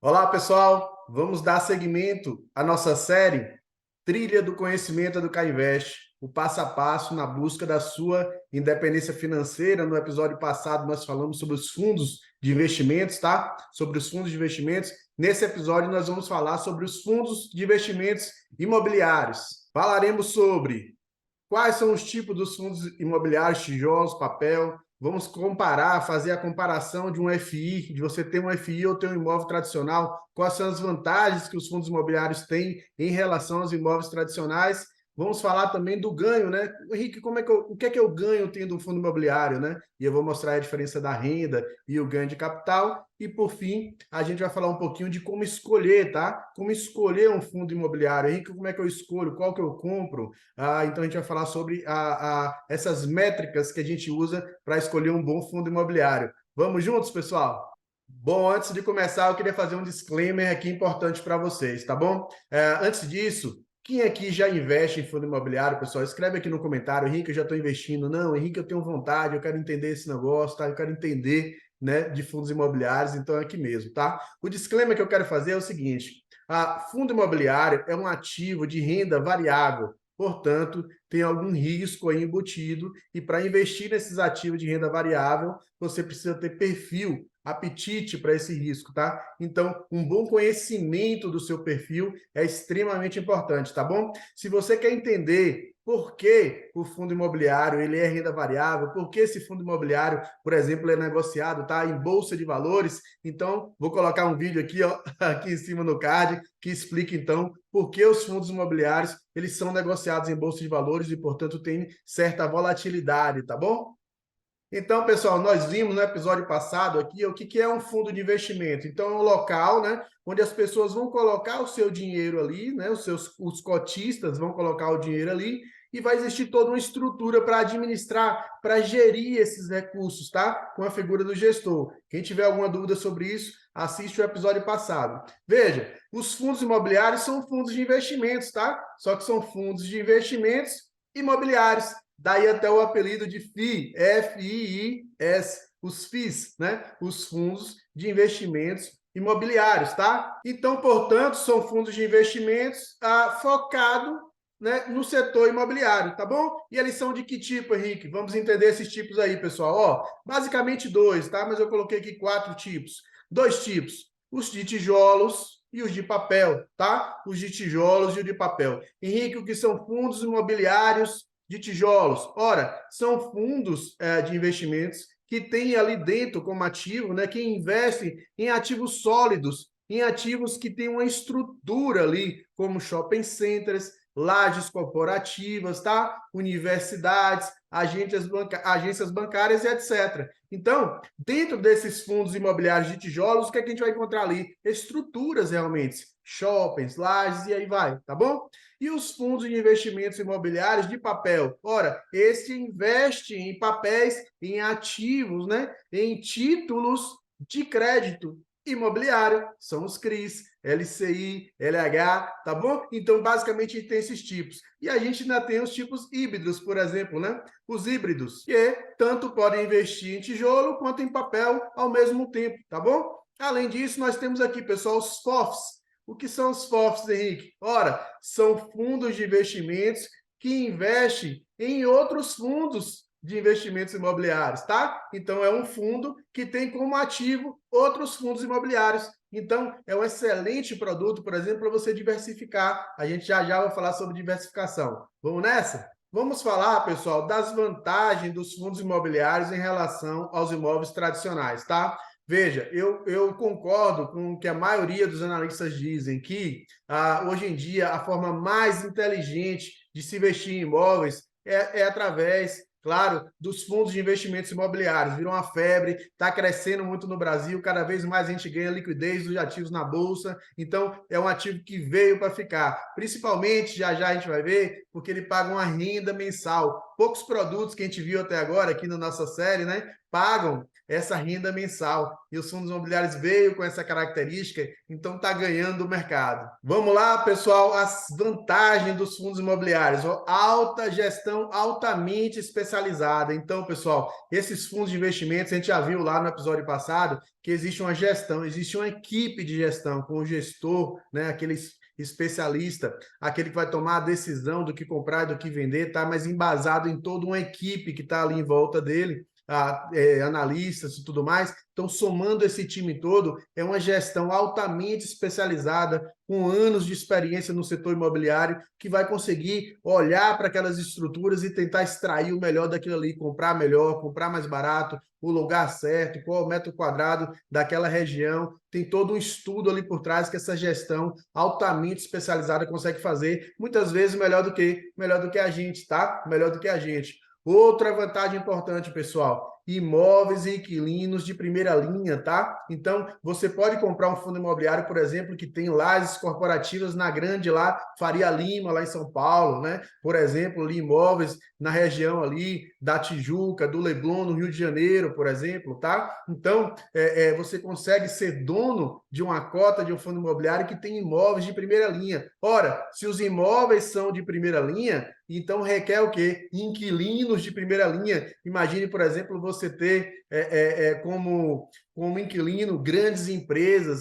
Olá, pessoal. Vamos dar seguimento à nossa série Trilha do Conhecimento do Cainvest, o passo a passo na busca da sua independência financeira. No episódio passado, nós falamos sobre os fundos de investimentos, tá? Sobre os fundos de investimentos. Nesse episódio, nós vamos falar sobre os fundos de investimentos imobiliários. Falaremos sobre quais são os tipos dos fundos imobiliários, tijolos, papel. Vamos comparar, fazer a comparação de um FI, de você ter um FI ou ter um imóvel tradicional, quais são as vantagens que os fundos imobiliários têm em relação aos imóveis tradicionais. Vamos falar também do ganho, né? Henrique, o que é que eu ganho tendo um fundo imobiliário, né? E eu vou mostrar a diferença da renda e o ganho de capital. E, por fim, a gente vai falar um pouquinho de como escolher, tá? Como escolher um fundo imobiliário. Henrique, como é que eu escolho? Qual que eu compro? Então, a gente vai falar sobre essas métricas que a gente usa para escolher um bom fundo imobiliário. Vamos juntos, pessoal? Bom, antes de começar, eu queria fazer um disclaimer aqui importante para vocês, tá bom? Antes disso, quem aqui já investe em fundo imobiliário, pessoal? Escreve aqui no comentário, Henrique, eu já estou investindo. Não, Henrique, eu tenho vontade, eu quero entender esse negócio, tá? Eu quero entender, né, de fundos imobiliários, então é aqui mesmo, tá? O disclaimer que eu quero fazer é o seguinte: fundo imobiliário é um ativo de renda variável. Portanto, tem algum risco aí embutido, e para investir nesses ativos de renda variável, você precisa ter perfil, apetite para esse risco, tá? Então, um bom conhecimento do seu perfil é extremamente importante, tá bom? Se você quer entender por que o fundo imobiliário ele é renda variável, por que esse fundo imobiliário, por exemplo, é negociado, tá, em bolsa de valores, então vou colocar um vídeo aqui, ó, aqui em cima no card, que explica então por que os fundos imobiliários eles são negociados em bolsa de valores e, portanto, tem certa volatilidade, tá bom? Então, pessoal, nós vimos no episódio passado aqui o que é um fundo de investimento. Então, é um local, né, onde as pessoas vão colocar o seu dinheiro ali, né, os cotistas vão colocar o dinheiro ali, e vai existir toda uma estrutura para administrar, para gerir esses recursos, tá? Com a figura do gestor. Quem tiver alguma dúvida sobre isso, assiste o episódio passado. Veja, os fundos imobiliários são fundos de investimentos, tá? Só que são fundos de investimentos imobiliários. Daí até o apelido de FII, F-I-I-S, os FIIs, né? Os fundos de investimentos imobiliários, tá? Então, portanto, são fundos de investimentos focados, né, no setor imobiliário, tá bom? E eles são de que tipo, Henrique? Vamos entender esses tipos aí, pessoal. Ó, basicamente dois, tá? Mas eu coloquei aqui 4 tipos. Dois tipos, os de tijolos e os de papel, tá? Os de tijolos e o de papel. Henrique, o que são fundos imobiliários de tijolos? Ora, são fundos de investimentos que têm ali dentro como ativo, né, que investem em ativos sólidos, em ativos que têm uma estrutura ali, como shopping centers, lajes corporativas, tá? Universidades, agências bancárias e etc. Então, dentro desses fundos imobiliários de tijolos, o que é que a gente vai encontrar ali? Estruturas realmente, shoppings, lajes e aí vai, tá bom? E os fundos de investimentos imobiliários de papel? Ora, esse investe em papéis, em ativos, né? Em títulos de crédito imobiliário, são os CRIs, LCI, LH, tá bom? Então, basicamente, a gente tem esses tipos. E a gente ainda tem os tipos híbridos, por exemplo, né? Os híbridos, que tanto podem investir em tijolo quanto em papel ao mesmo tempo, tá bom? Além disso, nós temos aqui, pessoal, os FOFs. O que são os FOFs, Henrique? Ora, são fundos de investimentos que investem em outros fundos de investimentos imobiliários, tá? Então, é um fundo que tem como ativo outros fundos imobiliários. Então, é um excelente produto, por exemplo, para você diversificar. A gente já vai falar sobre diversificação. Vamos nessa? Vamos falar, pessoal, das vantagens dos fundos imobiliários em relação aos imóveis tradicionais, tá? Veja, eu concordo com o que a maioria dos analistas dizem, que hoje em dia a forma mais inteligente de se investir em imóveis é através, claro, dos fundos de investimentos imobiliários. Virou uma febre, está crescendo muito no Brasil, cada vez mais a gente ganha liquidez dos ativos na Bolsa, então é um ativo que veio para ficar. Principalmente, já a gente vai ver, porque ele paga uma renda mensal. Poucos produtos que a gente viu até agora aqui na nossa série, né, pagam essa renda mensal. E os fundos imobiliários veio com essa característica, então está ganhando o mercado. Vamos lá, pessoal, as vantagens dos fundos imobiliários. Alta gestão, altamente especializada. Então, pessoal, esses fundos de investimentos, a gente já viu lá no episódio passado que existe uma gestão, existe uma equipe de gestão com o gestor, né, aquele especialista, aquele que vai tomar a decisão do que comprar e do que vender, tá? Mas embasado em toda uma equipe que está ali em volta dele, analistas e tudo mais. Então, somando esse time todo, é uma gestão altamente especializada, com anos de experiência no setor imobiliário, que vai conseguir olhar para aquelas estruturas e tentar extrair o melhor daquilo ali, comprar melhor, comprar mais barato, o lugar certo, qual é o metro quadrado daquela região. Tem todo um estudo ali por trás que essa gestão altamente especializada consegue fazer, muitas vezes melhor do que a gente, tá? Melhor do que a gente. Outra vantagem importante, pessoal, imóveis e inquilinos de primeira linha, tá? Então, você pode comprar um fundo imobiliário, por exemplo, que tem lajes corporativas na grande lá, Faria Lima, lá em São Paulo, né? Por exemplo, ali, imóveis na região ali da Tijuca, do Leblon, no Rio de Janeiro, por exemplo, tá? Então, você consegue ser dono de uma cota de um fundo imobiliário que tem imóveis de primeira linha. Ora, se os imóveis são de primeira linha, então requer o quê? Inquilinos de primeira linha. Imagine, por exemplo, você ter como inquilino grandes empresas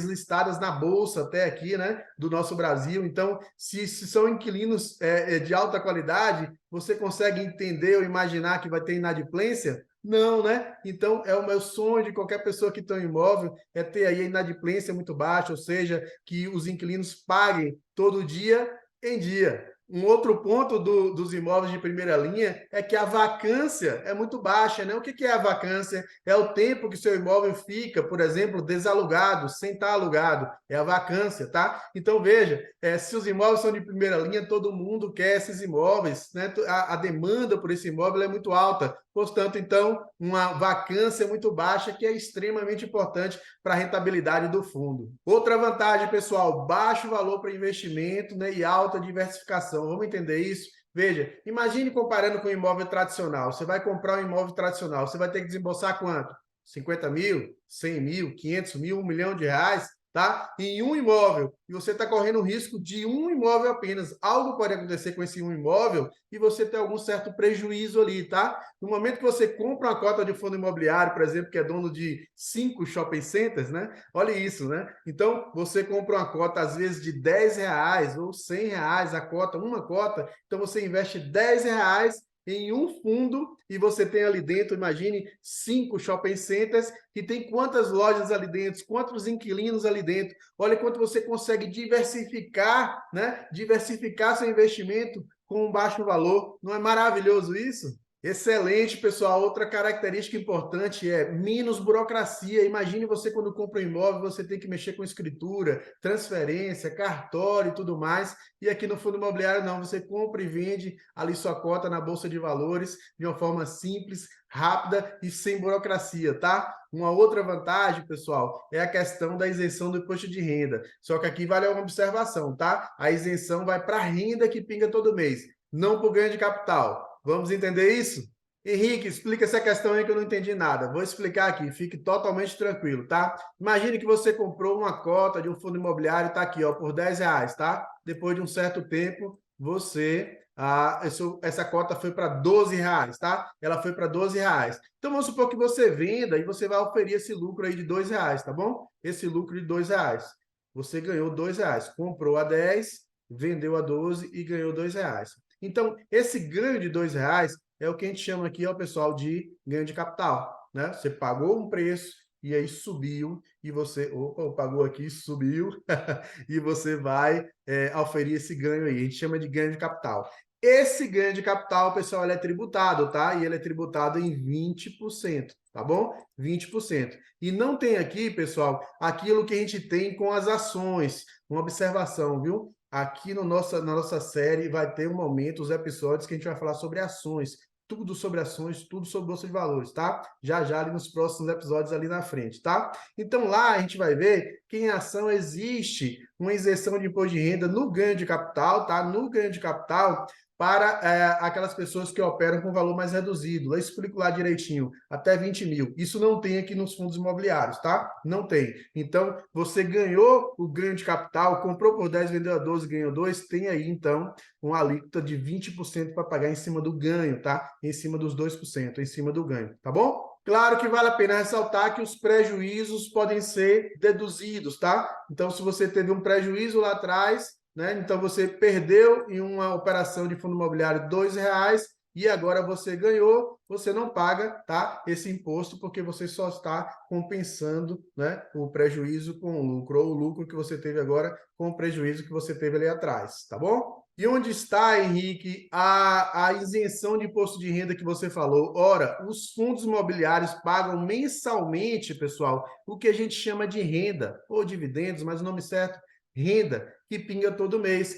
listadas na Bolsa até aqui, né, do nosso Brasil. Então, se são inquilinos de alta qualidade, você consegue entender ou imaginar que vai ter inadimplência? Não, né? Então, é o meu sonho de qualquer pessoa que tem um imóvel é ter aí a inadimplência muito baixa, ou seja, que os inquilinos paguem todo dia em dia. Um outro ponto dos imóveis de primeira linha é que a vacância é muito baixa, né? O que é a vacância? É o tempo que seu imóvel fica, por exemplo, desalugado, sem estar alugado. É a vacância, tá? Então, veja, se os imóveis são de primeira linha, todo mundo quer esses imóveis, né? A demanda por esse imóvel é muito alta. Portanto, então, uma vacância muito baixa, que é extremamente importante para a rentabilidade do fundo. Outra vantagem, pessoal, baixo valor para investimento, né, e alta diversificação. Vamos entender isso? Veja, imagine comparando com um imóvel tradicional. Você vai comprar um imóvel tradicional, você vai ter que desembolsar quanto? 50 mil, 100 mil, 500 mil, R$ 1 milhão, tá? Em um imóvel, e você está correndo o risco de um imóvel apenas. Algo pode acontecer com esse um imóvel e você ter algum certo prejuízo ali, tá? No momento que você compra uma cota de fundo imobiliário, por exemplo, que é dono de 5 shopping centers, né? Olha isso, né? Então, você compra uma cota, às vezes, de R$ 10 ou R$ 100 a cota, uma cota, então você investe R$ 10 em um fundo e você tem ali dentro, imagine, 5 shopping centers que tem quantas lojas ali dentro, quantos inquilinos ali dentro. Olha quanto você consegue diversificar, né? Diversificar seu investimento com um baixo valor. Não é maravilhoso isso? Excelente, pessoal. Outra característica importante é menos burocracia. Imagine você quando compra um imóvel, você tem que mexer com escritura, transferência, cartório e tudo mais. E aqui no fundo imobiliário não, você compra e vende ali sua cota na Bolsa de Valores de uma forma simples, rápida e sem burocracia, tá? Uma outra vantagem, pessoal, é a questão da isenção do imposto de renda. Só que aqui vale uma observação, tá? A isenção vai para a renda que pinga todo mês, não para o ganho de capital. Vamos entender isso? Henrique, explica essa questão aí que eu não entendi nada. Vou explicar aqui, fique totalmente tranquilo, tá? Imagine que você comprou uma cota de um fundo imobiliário, tá aqui, ó, por R$ 10, tá? Depois de um certo tempo, essa cota foi para R$ 12, tá? Ela foi para R$ 12. Então, vamos supor que você venda e você vai oferir esse lucro aí de R$ 2, tá bom? Esse lucro de R$ 2. Você ganhou R$ 2. Comprou a 10, vendeu a 12 e ganhou R$ 2. Então, esse ganho de R$ 2 é o que a gente chama aqui, ó, pessoal, de ganho de capital, né? Você pagou um preço e aí subiu e você, pagou aqui, subiu e você vai oferir esse ganho aí. A gente chama de ganho de capital. Esse ganho de capital, pessoal, ele é tributado, tá? E ele é tributado em 20%, tá bom? 20%. E não tem aqui, pessoal, aquilo que a gente tem com as ações. Uma observação, viu? Aqui no na nossa série vai ter um momento, os episódios que a gente vai falar sobre ações, tudo sobre ações, tudo sobre bolsa de valores, tá? Já já ali nos próximos episódios ali na frente, tá? Então lá a gente vai ver que em ação existe uma isenção de imposto de renda no ganho de capital, tá? No ganho de capital para aquelas pessoas que operam com valor mais reduzido. Eu explico lá direitinho, até 20 mil. Isso não tem aqui nos fundos imobiliários, tá? Não tem. Então, você ganhou o ganho de capital, comprou por 10, vendeu a 12, ganhou 2, tem aí, então, uma alíquota de 20% para pagar em cima do ganho, tá? Em cima dos 2%, em cima do ganho, tá bom? Claro que vale a pena ressaltar que os prejuízos podem ser deduzidos, tá? Então, se você teve um prejuízo lá atrás, né? Então, você perdeu em uma operação de fundo imobiliário R$ 2 e agora você ganhou, você não paga, tá? Esse imposto porque você só está compensando, né, o prejuízo com o lucro, ou o lucro que você teve agora com o prejuízo que você teve ali atrás, tá bom? E onde está, Henrique, a isenção de imposto de renda que você falou? Ora, os fundos imobiliários pagam mensalmente, pessoal, o que a gente chama de renda, ou dividendos, mas o nome certo, renda, que pinga todo mês,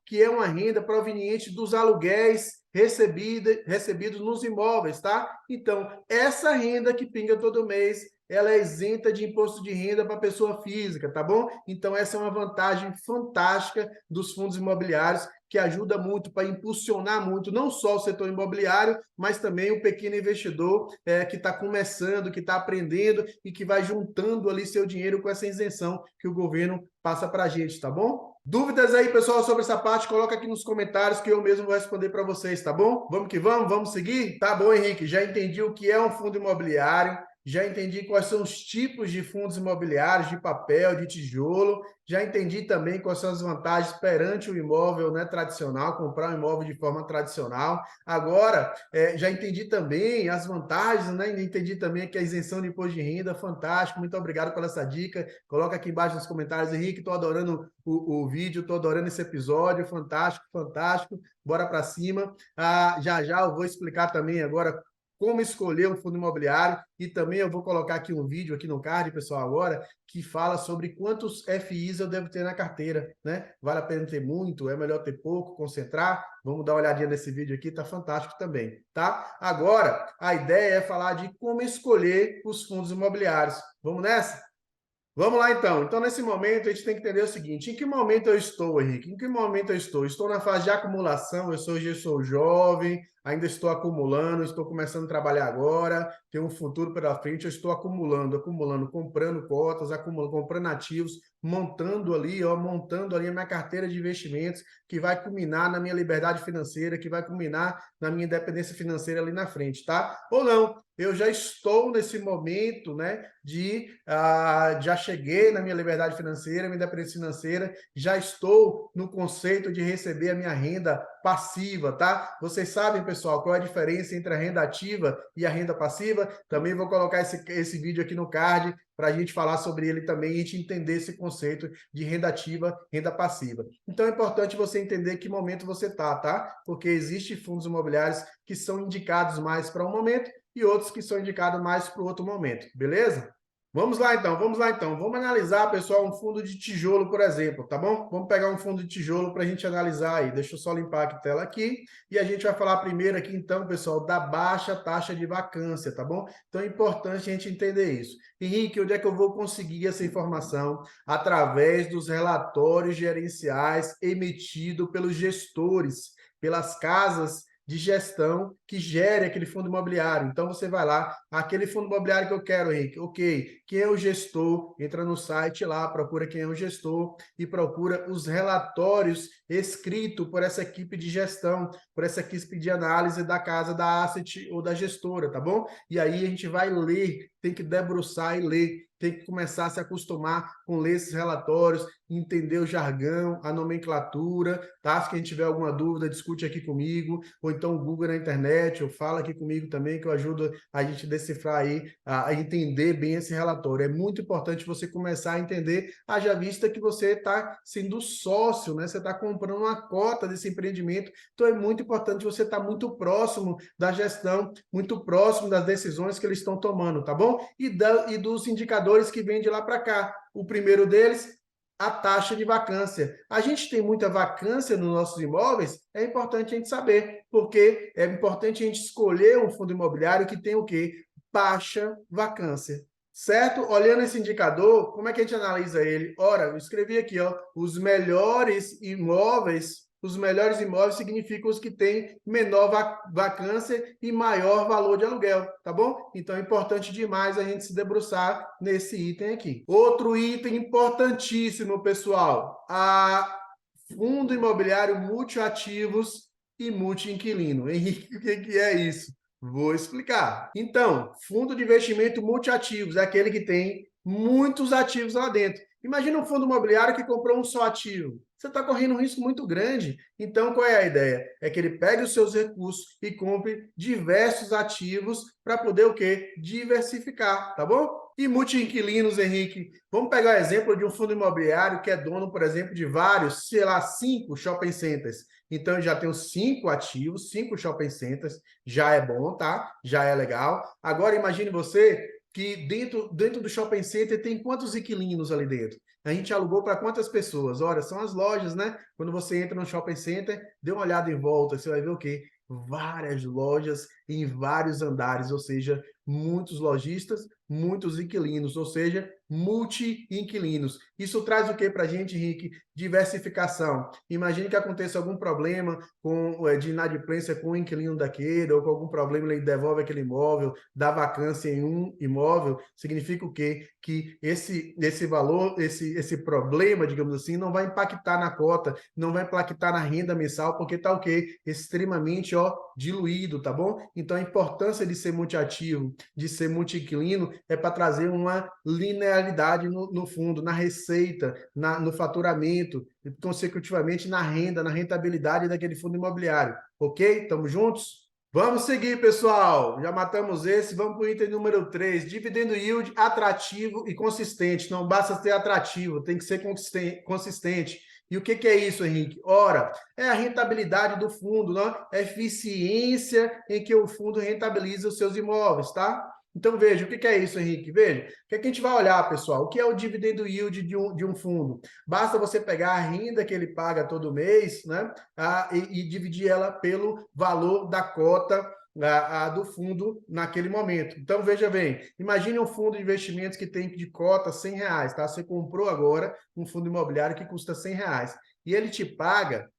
que é uma renda proveniente dos aluguéis recebidos nos imóveis, tá? Então, essa renda que pinga todo mês, ela é isenta de imposto de renda para pessoa física, tá bom? Então, essa é uma vantagem fantástica dos fundos imobiliários, que ajuda muito para impulsionar muito, não só o setor imobiliário, mas também o pequeno investidor que está começando, que está aprendendo e que vai juntando ali seu dinheiro com essa isenção que o governo passa para a gente, tá bom? Dúvidas aí, pessoal, sobre essa parte, coloca aqui nos comentários que eu mesmo vou responder para vocês, tá bom? Vamos que vamos seguir? Tá bom, Henrique, já entendi o que é um fundo imobiliário, já entendi quais são os tipos de fundos imobiliários, de papel, de tijolo, já entendi também quais são as vantagens perante o imóvel, né, tradicional, comprar um imóvel de forma tradicional. Agora, já entendi também as vantagens, né? Entendi também que a isenção de imposto de renda, fantástico, muito obrigado pela essa dica. Coloca aqui embaixo nos comentários, Henrique, estou adorando o vídeo, estou adorando esse episódio, fantástico, fantástico, bora para cima. Já eu vou explicar também agora como escolher um fundo imobiliário e também eu vou colocar aqui um vídeo aqui no card, pessoal, agora, que fala sobre quantos FIs eu devo ter na carteira, né? Vale a pena ter muito, é melhor ter pouco, concentrar? Vamos dar uma olhadinha nesse vídeo aqui, tá fantástico também, tá? Agora, a ideia é falar de como escolher os fundos imobiliários. Vamos nessa? Vamos lá, então. Então, nesse momento, a gente tem que entender o seguinte: em que momento eu estou, Henrique? Em que momento eu estou? Estou na fase de acumulação, eu sou jovem, ainda estou acumulando, estou começando a trabalhar agora, tenho um futuro pela frente, eu estou acumulando, comprando cotas, comprando ativos, montando ali a minha carteira de investimentos, que vai culminar na minha liberdade financeira, que vai culminar na minha independência financeira ali na frente, tá? Ou não, eu já estou nesse momento, né, já cheguei na minha liberdade financeira, minha independência financeira, já estou no conceito de receber a minha renda passiva, tá? Vocês sabem, pessoal, qual é a diferença entre a renda ativa e a renda passiva? Também vou colocar esse vídeo aqui no card para a gente falar sobre ele também e a gente entender esse conceito de renda ativa, renda passiva. Então é importante você entender que momento você está, tá? Porque existem fundos imobiliários que são indicados mais para um momento e outros que são indicados mais para o outro momento, beleza? Vamos lá então. Vamos analisar, pessoal, um fundo de tijolo, por exemplo, tá bom? Vamos pegar um fundo de tijolo para a gente analisar aí. Deixa eu só limpar a tela aqui. E a gente vai falar primeiro aqui, então, pessoal, da baixa taxa de vacância, tá bom? Então é importante a gente entender isso. Henrique, onde é que eu vou conseguir essa informação? Através dos relatórios gerenciais emitidos pelos gestores, pelas casas de gestão que gere aquele fundo imobiliário. Então, você vai lá, aquele fundo imobiliário que eu quero, Henrique, ok, quem é o gestor? Entra no site lá, procura quem é o gestor e procura os relatórios escritos por essa equipe de gestão, por essa equipe de análise da casa, da asset ou da gestora, tá bom? E aí a gente vai ler, tem que debruçar e ler, tem que começar a se acostumar com ler esses relatórios, entender o jargão, a nomenclatura, tá? Se quem tiver alguma dúvida, discute aqui comigo, ou então Google na internet, ou fala aqui comigo também, que eu ajudo a gente a decifrar aí, a entender bem esse relatório. É muito importante você começar a entender, haja vista que você está sendo sócio, né? Você está comprando uma cota desse empreendimento, então é muito importante você estar muito próximo da gestão, muito próximo das decisões que eles estão tomando, tá bom? E dos indicadores que vêm de lá para cá. O primeiro deles, a taxa de vacância. A gente tem muita vacância nos nossos imóveis, é importante a gente saber, porque é importante a gente escolher um fundo imobiliário que tem o quê? Baixa vacância. Certo? Olhando esse indicador, como é que a gente analisa ele? Ora, eu escrevi aqui, ó, os melhores imóveis os melhores imóveis significam os que têm menor vacância e maior valor de aluguel, tá bom? Então é importante demais a gente se debruçar nesse item aqui. Outro item importantíssimo, pessoal, fundo imobiliário multiativos e multi-inquilino. Henrique, o que é isso? Vou explicar. Então, fundo de investimento multiativos é aquele que tem muitos ativos lá dentro. Imagina um fundo imobiliário que comprou um só ativo. Você está correndo um risco muito grande. Então, qual é a ideia? É que ele pegue os seus recursos e compre diversos ativos para poder o quê? Diversificar, tá bom? E multi-inquilinos, Henrique, vamos pegar o exemplo de um fundo imobiliário que é dono, por exemplo, de vários, sei lá, 5 shopping centers. Então, eu já tenho 5 ativos, 5 shopping centers, já é bom, tá? Já é legal. Agora, imagine você que dentro do shopping center tem quantos inquilinos ali dentro? A gente alugou para quantas pessoas? Olha, são as lojas, né? Quando você entra no shopping center, dê uma olhada em volta, você vai ver o quê? Várias lojas em vários andares, ou seja, muitos lojistas, muitos inquilinos, ou seja, multi-inquilinos. Isso traz o que para a gente, Henrique? Diversificação. Imagine que aconteça algum problema de inadimplência com o inquilino daquele, ou com algum problema ele devolve aquele imóvel, dá vacância em um imóvel, significa o quê? Que esse valor, esse problema, digamos assim, não vai impactar na cota, não vai impactar na renda mensal, porque está o quê? Extremamente diluído, tá bom? Então a importância de ser multiativo, de ser multi-inquilino, é para trazer uma linearidade no fundo, na receita, no faturamento, e consecutivamente na renda, na rentabilidade daquele fundo imobiliário. Ok? Estamos juntos? Vamos seguir, pessoal. Já matamos esse. Vamos para o item número 3. Dividendo yield atrativo e consistente. Não basta ser atrativo, tem que ser consistente. E o que é isso, Henrique? Ora, é a rentabilidade do fundo, não? É a eficiência em que o fundo rentabiliza os seus imóveis, tá? Então, veja, o que é isso, Henrique? Veja, o que a gente vai olhar, pessoal? O que é o dividendo yield de um fundo? Basta você pegar a renda que ele paga todo mês, né? E dividir ela pelo valor da cota do fundo naquele momento. Então, veja bem, imagine um fundo de investimentos que tem de cota R$100, tá? Você comprou agora um fundo imobiliário que custa R$100 e ele te paga,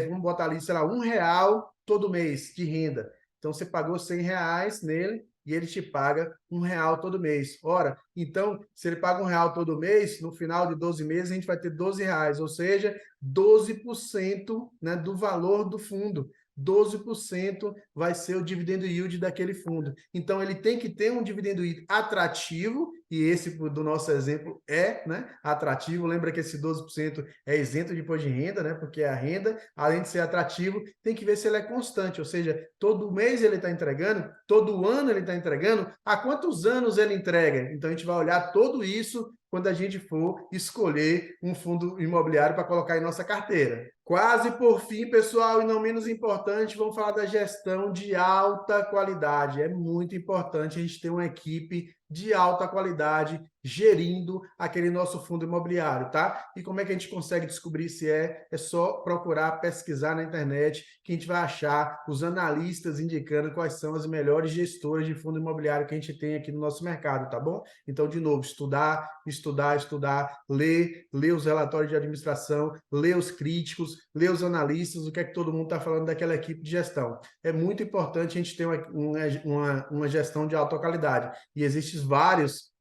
vamos botar ali, sei lá, R$1 todo mês de renda. Então, você pagou R$100 nele e ele te paga R$1 todo mês. Ora, então, se ele paga R$1 todo mês, no final de 12 meses, a gente vai ter R$12, ou seja, 12%, né, do valor do fundo. 12% vai ser o dividendo yield daquele fundo. Então, ele tem que ter um dividendo yield atrativo, e esse do nosso exemplo é, né, atrativo. Lembra que esse 12% é isento de imposto de renda, né, porque a renda, além de ser atrativo, tem que ver se ele é constante, ou seja, todo mês ele está entregando, todo ano ele está entregando, há quantos anos ele entrega? Então, a gente vai olhar tudo isso quando a gente for escolher um fundo imobiliário para colocar em nossa carteira. Quase por fim, pessoal, e não menos importante, vamos falar da gestão de alta qualidade. É muito importante a gente ter uma equipe de alta qualidade gerindo aquele nosso fundo imobiliário, tá? E como é que a gente consegue descobrir se é? É só procurar, pesquisar na internet, que a gente vai achar os analistas indicando quais são as melhores gestoras de fundo imobiliário que a gente tem aqui no nosso mercado, tá bom? Então, de novo, estudar, ler os relatórios de administração, ler os críticos, ler os analistas, o que é que todo mundo está falando daquela equipe de gestão. É muito importante a gente ter uma gestão de alta qualidade. E existem vários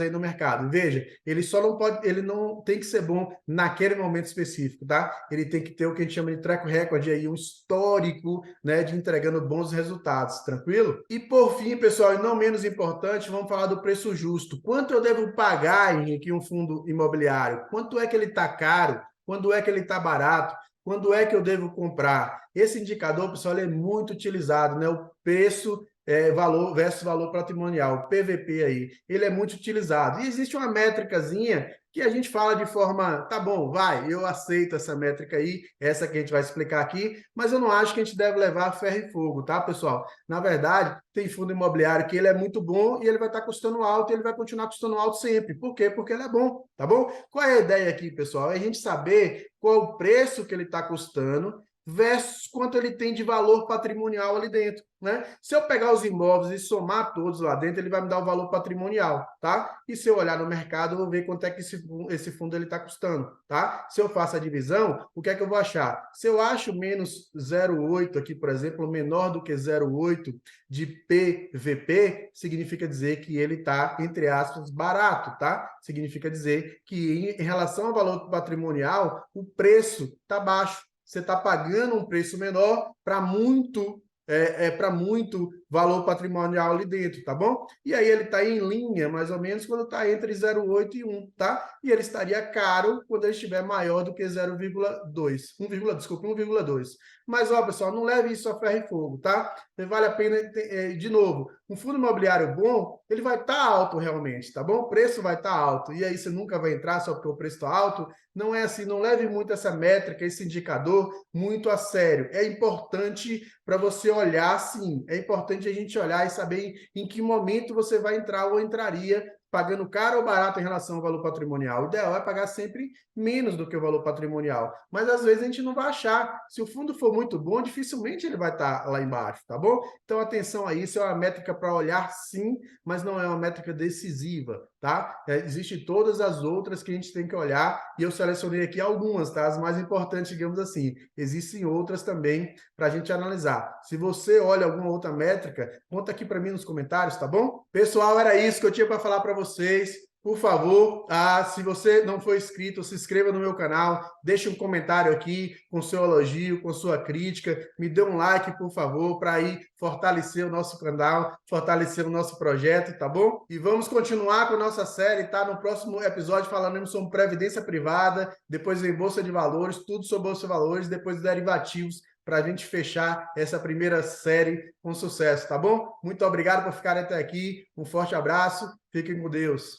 aí no mercado. Veja, ele não tem que ser bom naquele momento específico, tá? Ele tem que ter o que a gente chama de track record aí, um histórico, né, de entregando bons resultados, tranquilo? E por fim, pessoal, e não menos importante, vamos falar do preço justo. Quanto eu devo pagar em um fundo imobiliário? Quanto é que ele está caro? Quando é que ele está barato? Quando é que eu devo comprar? Esse indicador, pessoal, é muito utilizado, né? O preço valor versus valor patrimonial, PVP aí, ele é muito utilizado. E existe uma métricazinha que a gente fala de forma, tá bom, vai, eu aceito essa métrica aí, essa que a gente vai explicar aqui, mas eu não acho que a gente deve levar ferro e fogo, tá, pessoal? Na verdade, tem fundo imobiliário que ele é muito bom e ele vai estar custando alto e ele vai continuar custando alto sempre. Por quê? Porque ele é bom, tá bom? Qual é a ideia aqui, pessoal? É a gente saber qual é o preço que ele está custando versus quanto ele tem de valor patrimonial ali dentro, né? Se eu pegar os imóveis e somar todos lá dentro, ele vai me dar o valor patrimonial, tá? E se eu olhar no mercado, eu vou ver quanto é que esse fundo ele está custando, tá? Se eu faço a divisão, o que é que eu vou achar? Se eu acho menos 0,8 aqui, por exemplo, menor do que 0,8 de PVP, significa dizer que ele está, entre aspas, barato, tá? Significa dizer que em relação ao valor patrimonial, o preço está baixo. Você está pagando um preço menor para muito valor patrimonial ali dentro, tá bom? E aí ele está em linha, mais ou menos, quando está entre 0,8 e 1, tá? E ele estaria caro quando ele estiver maior do que 0,2. Desculpa, 1,2. Mas, ó, pessoal, não leve isso a ferro e fogo, tá? Vale a pena, de novo, um fundo imobiliário bom, ele vai estar alto realmente, tá bom? O preço vai estar alto. E aí você nunca vai entrar só porque o preço está alto. Não é assim, não leve muito essa métrica, esse indicador muito a sério. É importante para você olhar, sim. É importante a gente olhar e saber em que momento você vai entrar ou entraria pagando caro ou barato em relação ao valor patrimonial. O ideal é pagar sempre menos do que o valor patrimonial. Mas às vezes a gente não vai achar. Se o fundo for muito bom, dificilmente ele vai estar lá embaixo, tá bom? Então atenção a isso, é uma métrica para olhar sim, mas não é uma métrica decisiva, tá? Existem todas as outras que a gente tem que olhar, e eu selecionei aqui algumas, tá? As mais importantes, digamos assim. Existem outras também para a gente analisar. Se você olha alguma outra métrica, conta aqui para mim nos comentários, tá bom? Pessoal, era isso que eu tinha para falar para vocês. Por favor, se você não for inscrito, se inscreva no meu canal, deixe um comentário aqui com seu elogio, com sua crítica, me dê um like, por favor, para aí fortalecer o nosso canal, fortalecer o nosso projeto, tá bom? E vamos continuar com a nossa série, tá? No próximo episódio falaremos sobre previdência privada, depois vem bolsa de valores, tudo sobre bolsa de valores, depois derivativos, para a gente fechar essa primeira série com sucesso, tá bom? Muito obrigado por ficarem até aqui, um forte abraço, fiquem com Deus.